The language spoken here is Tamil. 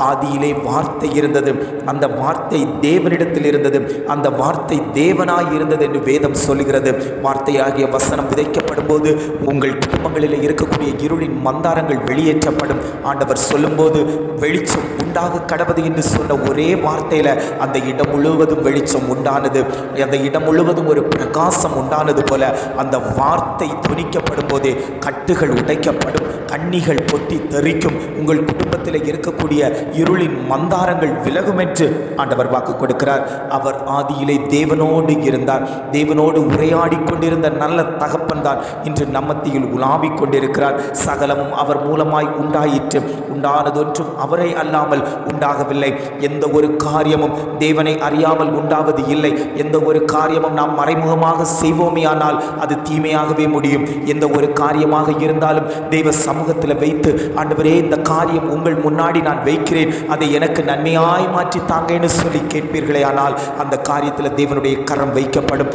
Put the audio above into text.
ஆதியிலே வார்த்தை இருந்தது, அந்த வார்த்தை தேவனிடத்தில் இருந்தது, அந்த வார்த்தை தேவனாய் இருந்தது என்று வேதம் சொல்லுகிறது. வார்த்தையாகிய வசனம் விதைக்கப்படும் போது உங்கள் குடும்பங்களில் இருக்கக்கூடிய இருளின் மந்தாரங்கள் வெளியேற்றப்படும். ஆண்டவர் சொல்லும்போது வெளிச்சம் உண்டாக கடவுது என்று சொன்ன ஒரே வார்த்தையில அந்த இடம் முழுவதும் வெளிச்சம் உண்டானது. அந்த இடம் முழுவதும் ஒரு பிரகாசம் உண்டானது போல அந்த வார்த்தை துணிக்கப்படும் போதே கட்டுகள் உடைக்கப்படும், கண்ணிகள் பொட்டி தெறிக்கும், உங்கள் குடும்பத்தில் இருக்கக்கூடிய இருளின் மந்தாரங்கள் விலகும் என்று ஆண்டவர் வாக்கு கொடுக்கிறார். அவர் ஆதியிலே தேவனோடு இருந்தார், தேவனோடு உரையாடி கொண்டிருந்த நல்ல தகப்பன் தான் இன்று நம்மத்தியில் உலாவிக் கொண்டிருக்கிறார். சகலமும் அவர் மூலமாய் உண்டாயிற்று, உண்டானதொன்றும் அவரை அல்லாமல் உண்டாகவில்லை. எந்த ஒரு காரியமும் தேவனை அறியாமல் உண்டாவது இல்லை. எந்த ஒரு காரியமும் நாம் மறைமுகமாக செய்வோமேயானால் அது தீமையாகவே முடியும். எந்த ஒரு காரியமாக இருந்தாலும் தெய்வ சமூகத்தில் வைத்து, ஆண்டவரே இந்த காரியம் உங்கள் முன்னாடி நான் வைக்கிறேன், அதை எனக்கு நன்மையாய் மாற்றி தாங்கன்னு சொல்லி கேட்பீர்களே ஆனால் அந்த காரியத்தில் தேவனுடைய கரம் வைக்கப்படும்.